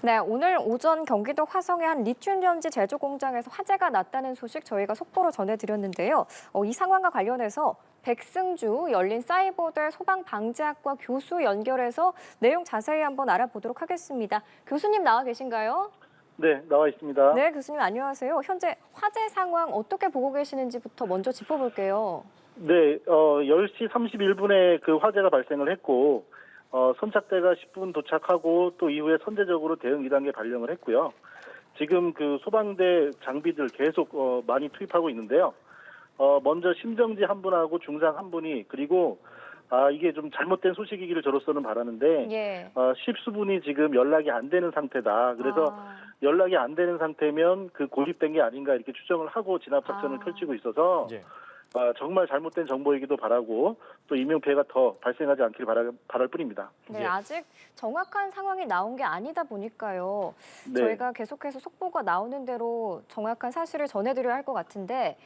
네, 오늘 오전 경기도 화성의 한 리튬전지 제조 공장에서 화재가 났다는 소식 저희가 속보로 전해드렸는데요. 이 상황과 관련해서 백승주 열린사이버대 소방방재학과 교수 연결해서 내용 자세히 한번 알아보도록 하겠습니다. 교수님 나와 계신가요? 네, 나와 있습니다. 네, 교수님 안녕하세요. 현재 화재 상황 어떻게 보고 계시는지부터 먼저 짚어볼게요. 네, 10시 31분에 그 화재가 발생을 했고, 선착대가 10분 도착하고 또 이후에 선제적으로 대응 2단계 발령을 했고요. 지금 그 소방대 장비들 계속 많이 투입하고 있는데요. 먼저 심정지 한 분하고 중상 한 분이 그리고 이게 좀 잘못된 소식이기를 저로서는 바라는데 예. 십수분이 지금 연락이 안 되는 상태다. 그래서 연락이 안 되는 상태면 그 고립된 게 아닌가 이렇게 추정을 하고 진압 작전을 펼치고 있어서 예. 정말 잘못된 정보이기도 바라고 또 인명피해가 더 발생하지 않길 바랄 뿐입니다. 네, 예. 아직 정확한 상황이 나온 게 아니다 보니까요. 네. 저희가 계속해서 속보가 나오는 대로 정확한 사실을 전해드려야 할 것 같은데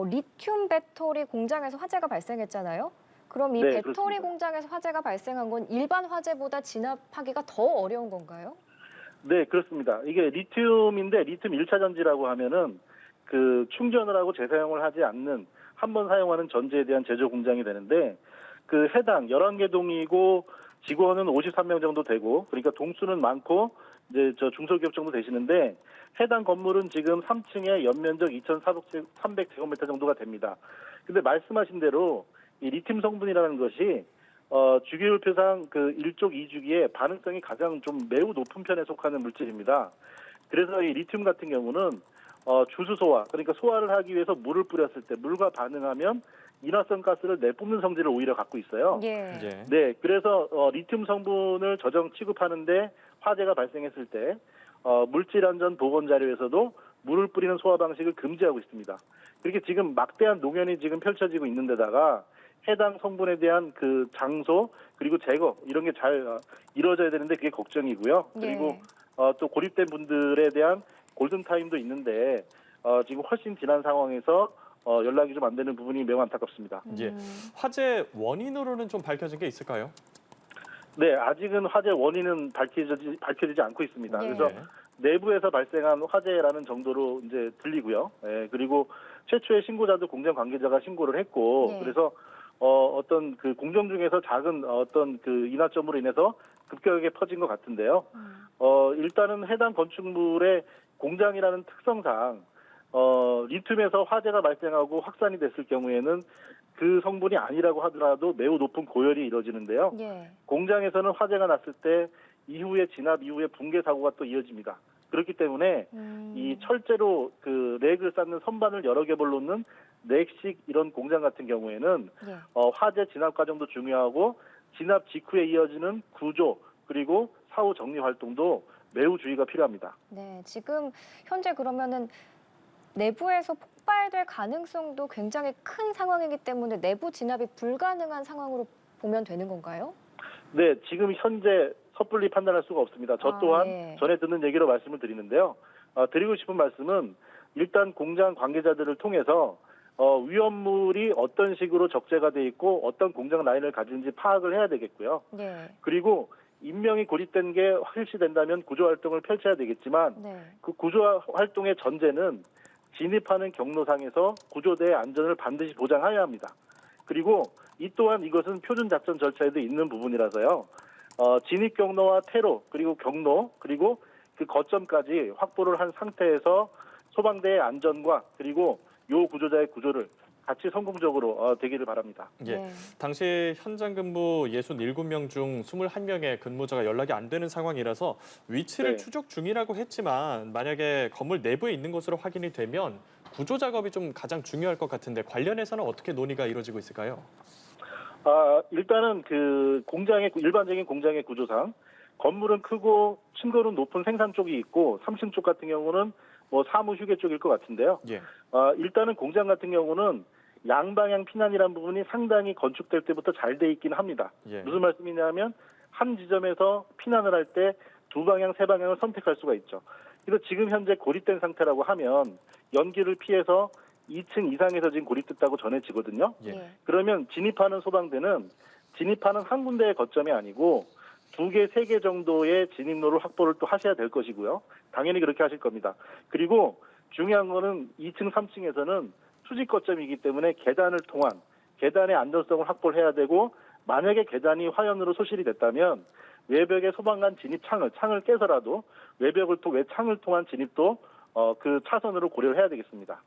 리튬 배터리 공장에서 화재가 발생했잖아요. 그럼 이 네, 배터리 그렇습니다. 공장에서 화재가 발생한 건 일반 화재보다 진압하기가 더 어려운 건가요? 네, 그렇습니다. 이게 리튬인데 리튬 1차 전지라고 하면은 그 충전을 하고 재사용을 하지 않는 한 번 사용하는 전지에 대한 제조 공장이 되는데 그 해당 11개 동이고 직원은 53명 정도 되고 그러니까 동수는 많고 이제 저 중소기업 정도 되시는데 해당 건물은 지금 3층에 연면적 2,300제곱미터 정도가 됩니다. 근데 말씀하신 대로 이 리튬 성분이라는 것이 주기율표상 그 1족 2주기에 반응성이 가장 좀 매우 높은 편에 속하는 물질입니다. 그래서 이 리튬 같은 경우는 주수 소화, 그러니까 소화를 하기 위해서 물을 뿌렸을 때 물과 반응하면 인화성 가스를 내뿜는 성질을 오히려 갖고 있어요. 예. 예. 네, 그래서 리튬 성분을 저정 취급하는데 화재가 발생했을 때 물질안전보건자료에서도 물을 뿌리는 소화 방식을 금지하고 있습니다. 그렇게 지금 막대한 농연이 지금 펼쳐지고 있는 데다가 해당 성분에 대한 그 장소 그리고 제거 이런 게 잘 이루어져야 되는데 그게 걱정이고요. 그리고 또 고립된 분들에 대한 골든타임도 있는데 지금 훨씬 지난 상황에서 연락이 좀 안 되는 부분이 매우 안타깝습니다. 예. 화재 원인으로는 좀 밝혀진 게 있을까요? 네, 아직은 화재 원인은 밝혀지지 않고 있습니다. 예. 그래서 내부에서 발생한 화재라는 정도로 이제 들리고요. 예, 그리고 최초의 신고자도 공장 관계자가 신고를 했고, 네. 그래서 어떤 그 공정 중에서 작은 어떤 그 인하점으로 인해서 급격하게 퍼진 것 같은데요. 일단은 해당 건축물의 공장이라는 특성상 리튬에서 화재가 발생하고 확산이 됐을 경우에는 그 성분이 아니라고 하더라도 매우 높은 고열이 이루어지는데요. 예. 공장에서는 화재가 났을 때 이후에 진압 이후에 붕괴 사고가 또 이어집니다. 그렇기 때문에 이 철제로 그 렉을 쌓는 선반을 여러 개벌 놓는 렉식 이런 공장 같은 경우에는 예. 화재 진압 과정도 중요하고 진압 직후에 이어지는 구조 그리고 사후 정리 활동도 매우 주의가 필요합니다. 네, 지금 현재 그러면은 내부에서 폭발될 가능성도 굉장히 큰 상황이기 때문에 내부 진압이 불가능한 상황으로 보면 되는 건가요? 네, 지금 현재 섣불리 판단할 수가 없습니다. 저 또한 예. 전에 듣는 얘기로 말씀을 드리는데요. 드리고 싶은 말씀은 일단 공장 관계자들을 통해서 위험물이 어떤 식으로 적재가 돼 있고 어떤 공장 라인을 가지는지 파악을 해야 되겠고요. 예. 그리고 인명이 고립된 게 확실시된다면 구조활동을 펼쳐야 되겠지만 네. 그 구조활동의 전제는 진입하는 경로상에서 구조대의 안전을 반드시 보장해야 합니다. 그리고 이 또한 이것은 표준 작전 절차에도 있는 부분이라서요. 진입 경로와 퇴로 그리고 경로 그리고 그 거점까지 확보를 한 상태에서 소방대의 안전과 그리고 요 구조자의 구조를 같이 성공적으로 되기를 바랍니다. 예. 네. 당시 현장 근무 67명 중 21명의 근무자가 연락이 안 되는 상황이라서 위치를 네. 추적 중이라고 했지만 만약에 건물 내부에 있는 것으로 확인이 되면 구조 작업이 좀 가장 중요할 것 같은데 관련해서는 어떻게 논의가 이루어지고 있을까요? 일단은 그 일반적인 공장의 구조상 건물은 크고 층고는 높은 생산 쪽이 있고 3층 쪽 같은 경우는 뭐 사무 휴게 쪽일 것 같은데요. 예. 일단은 공장 같은 경우는 양방향 피난이라는 부분이 상당히 건축될 때부터 잘 돼 있긴 합니다. 예. 무슨 말씀이냐면 한 지점에서 피난을 할 때 두 방향, 세 방향을 선택할 수가 있죠. 그래서 지금 현재 고립된 상태라고 하면 연기를 피해서 2층 이상에서 지금 고립됐다고 전해지거든요. 예. 예. 그러면 진입하는 소방대는 진입하는 한 군데의 거점이 아니고 2개, 3개 정도의 진입로를 확보를 또 하셔야 될 것이고요. 당연히 그렇게 하실 겁니다. 그리고 중요한 거는 2층, 3층에서는 수직 거점이기 때문에 계단을 통한 계단의 안전성을 확보를 해야 되고 만약에 계단이 화연으로 소실이 됐다면 외벽의 소방관 진입 창을 깨서라도 외창을 통한 진입도 그 차선으로 고려를 해야 되겠습니다.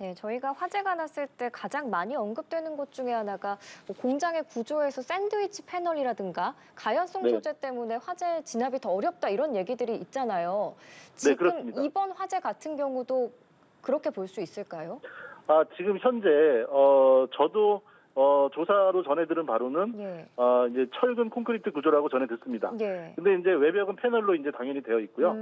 네, 저희가 화재가 났을 때 가장 많이 언급되는 것 중에 하나가 뭐 공장의 구조에서 샌드위치 패널이라든가 가연성 네. 소재 때문에 화재 진압이 더 어렵다 이런 얘기들이 있잖아요. 네, 지금 그렇습니다. 이번 화재 같은 경우도 그렇게 볼 수 있을까요? 지금 현재 저도 조사로 전해 들은 바로는 예. 이제 철근 콘크리트 구조라고 전해 듣습니다. 예. 근데 이제 외벽은 패널로 이제 당연히 되어 있고요.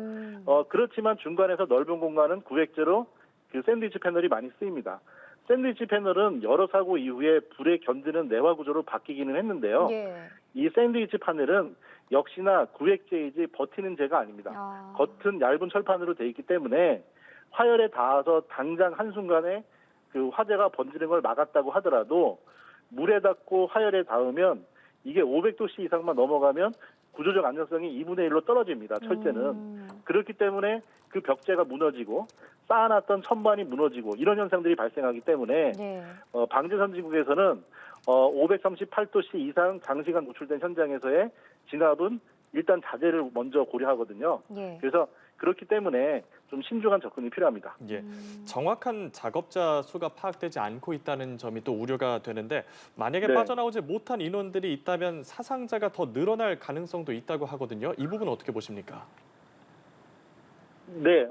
그렇지만 중간에서 넓은 공간은 구획제로 그 샌드위치 패널이 많이 쓰입니다. 샌드위치 패널은 여러 사고 이후에 불에 견디는 내화 구조로 바뀌기는 했는데요. 예. 이 샌드위치 패널은 역시나 구획제이지 버티는 제가 아닙니다. 아. 겉은 얇은 철판으로 되어 있기 때문에 화열에 닿아서 당장 한순간에 그 화재가 번지는 걸 막았다고 하더라도 물에 닿고 화열에 닿으면 이게 500도씨 이상만 넘어가면 구조적 안정성이 2분의 1로 떨어집니다. 철제는. 그렇기 때문에 그 벽체가 무너지고 쌓아놨던 천반이 무너지고 이런 현상들이 발생하기 때문에 예. 방재선진국에서는 538도씨 이상 장시간 노출된 현장에서의 진압은 일단 자제를 먼저 고려하거든요. 예. 그래서 그렇기 때문에 좀 신중한 접근이 필요합니다. 예, 정확한 작업자 수가 파악되지 않고 있다는 점이 또 우려가 되는데 만약에 네. 빠져나오지 못한 인원들이 있다면 사상자가 더 늘어날 가능성도 있다고 하거든요. 이 부분 어떻게 보십니까? 네,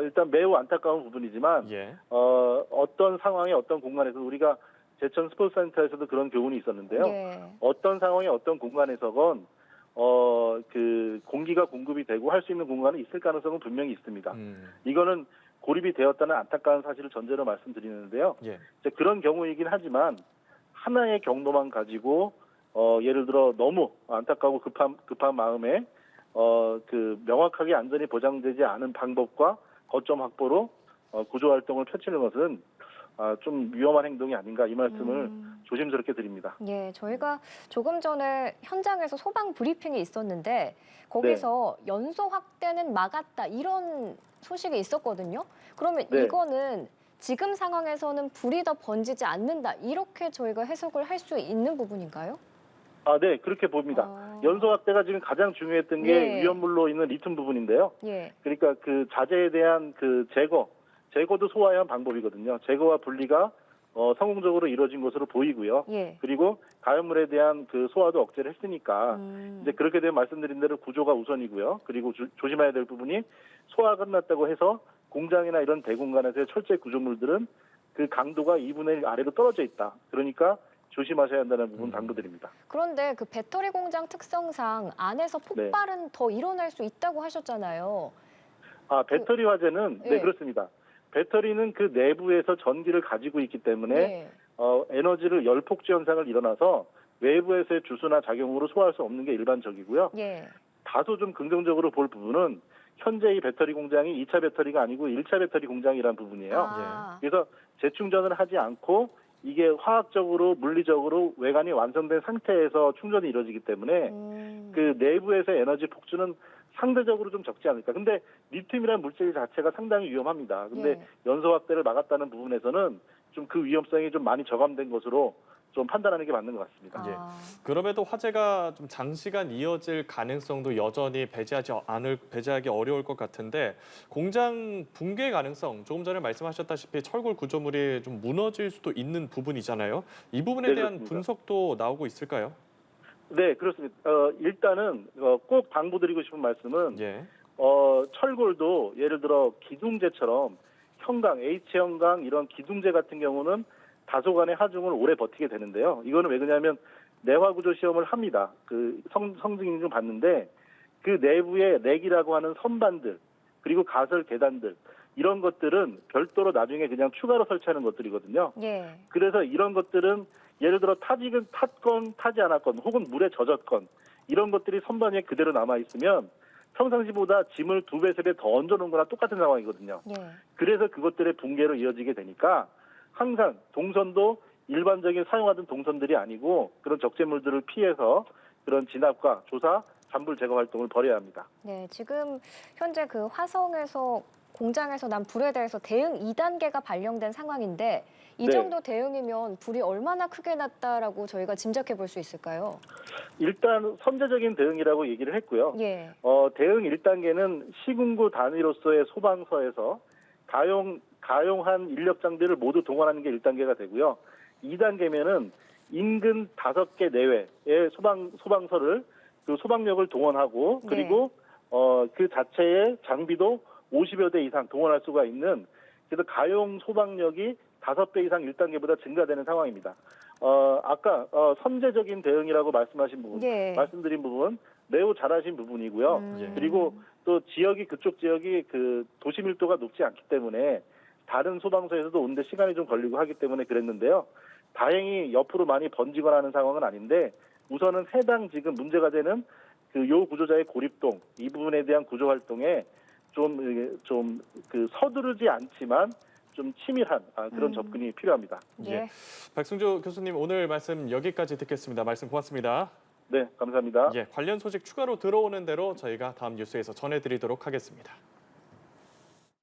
일단 매우 안타까운 부분이지만 예, 어떤 상황에 어떤 공간에서 우리가 제천 스포츠센터에서도 그런 교훈이 있었는데요. 예. 어떤 상황에 어떤 공간에서건 그 공기가 공급이 되고 할 수 있는 공간은 있을 가능성은 분명히 있습니다. 이거는 고립이 되었다는 안타까운 사실을 전제로 말씀드리는데요. 예, 이제 그런 경우이긴 하지만 하나의 경로만 가지고 예를 들어 너무 안타까고 급한 마음에 그 명확하게 안전이 보장되지 않은 방법과 거점 확보로 구조 활동을 펼치는 것은 좀 위험한 행동이 아닌가 이 말씀을 조심스럽게 드립니다. 예, 저희가 조금 전에 현장에서 소방 브리핑이 있었는데 거기서 연소 확대는 막았다 이런 소식이 있었거든요. 그러면 네. 이거는 지금 상황에서는 불이 더 번지지 않는다 이렇게 저희가 해석을 할 수 있는 부분인가요? 네, 그렇게 봅니다. 아. 연소 확대가 지금 가장 중요했던 게 예. 위험물로 있는 리튬 부분인데요. 예. 그러니까 그 자재에 대한 그 제거도 소화해야 하는 방법이거든요. 제거와 분리가 성공적으로 이루어진 것으로 보이고요. 예. 그리고 가연물에 대한 그 소화도 억제를 했으니까 이제 그렇게 되면 말씀드린 대로 구조가 우선이고요. 그리고 조심해야 될 부분이 소화가 끝났다고 해서 공장이나 이런 대공간에서의 철제 구조물들은 그 강도가 2분의 1 아래로 떨어져 있다. 그러니까 조심하셔야 한다는 부분 당부드립니다. 그런데 그 배터리 공장 특성상 안에서 폭발은 더 일어날 수 있다고 하셨잖아요. 배터리 화재는 예. 네, 그렇습니다. 배터리는 그 내부에서 전기를 가지고 있기 때문에 예. 에너지를 열폭주 현상을 일어나서 외부에서의 주수나 작용으로 소화할 수 없는 게 일반적이고요. 예. 다소 좀 긍정적으로 볼 부분은 현재 이 배터리 공장이 2차 배터리가 아니고 1차 배터리 공장이라는 부분이에요. 아. 그래서 재충전을 하지 않고 이게 화학적으로 물리적으로 외관이 완성된 상태에서 충전이 이루어지기 때문에 그 내부에서 에너지 폭주는 상대적으로 좀 적지 않을까. 근데 리튬이라는 물질 자체가 상당히 위험합니다. 근데 예. 연소 확대를 막았다는 부분에서는 좀 그 위험성이 좀 많이 저감된 것으로 좀 판단하는 게 맞는 것 같습니다. 예. 그럼에도 화재가 좀 장시간 이어질 가능성도 여전히 배제하기 어려울 것 같은데 공장 붕괴 가능성 조금 전에 말씀하셨다시피 철골 구조물이 좀 무너질 수도 있는 부분이잖아요. 이 부분에 네, 대한 그렇습니다. 분석도 나오고 있을까요? 네, 그렇습니다. 일단은 꼭 당부드리고 싶은 말씀은 예. 철골도 예를 들어 기둥제처럼 형강, H형강 이런 기둥제 같은 경우는 다소간의 하중을 오래 버티게 되는데요. 이거는 왜 그러냐면 내화구조 시험을 합니다. 그 성증 좀 봤는데 그 내부에 렉이라고 하는 선반들 그리고 가설 계단들 이런 것들은 별도로 나중에 그냥 추가로 설치하는 것들이거든요. 예. 그래서 이런 것들은 예를 들어 탔건 타지 않았건 혹은 물에 젖었건 이런 것들이 선반 위에 그대로 남아있으면 평상시보다 짐을 2배, 3배 더 얹어놓은 거랑 똑같은 상황이거든요. 예. 그래서 그것들의 붕괴로 이어지게 되니까 항상 동선도 일반적인 사용하던 동선들이 아니고 그런 적재물들을 피해서 그런 진압과 조사, 잔불 제거 활동을 벌여야 합니다. 네, 지금 현재 그 화성에서 공장에서 난 불에 대해서 대응 2단계가 발령된 상황인데 이 네. 정도 대응이면 불이 얼마나 크게 났다라고 저희가 짐작해 볼 수 있을까요? 일단 선제적인 대응이라고 얘기를 했고요. 예. 대응 1단계는 시군구 단위로서의 소방서에서 가용한 인력 장비를 모두 동원하는 게 1단계가 되고요. 2단계면은 인근 5개 내외의 소방서를 그 소방력을 동원하고 그리고 그 자체의 장비도 50여 대 이상 동원할 수가 있는 그래서 가용 소방력이 5배 이상 1단계보다 증가되는 상황입니다. 아까 선제적인 대응이라고 말씀하신 부분, 예. 말씀드린 부분 매우 잘하신 부분이고요. 예. 그리고 또 그쪽 지역이 그 도시 밀도가 높지 않기 때문에 다른 소방서에서도 오는데 시간이 좀 걸리고 하기 때문에 그랬는데요. 다행히 옆으로 많이 번지거나 하는 상황은 아닌데 우선은 해당 지금 문제가 되는 그 요 구조자의 고립동 이 부분에 대한 구조 활동에 좀 그 서두르지 않지만 좀 치밀한 그런 접근이 필요합니다. 예. 백승주 교수님 오늘 말씀 여기까지 듣겠습니다. 말씀 고맙습니다. 네, 감사합니다. 관련 소식 추가로 들어오는 대로 저희가 다음 뉴스에서 전해드리도록 하겠습니다.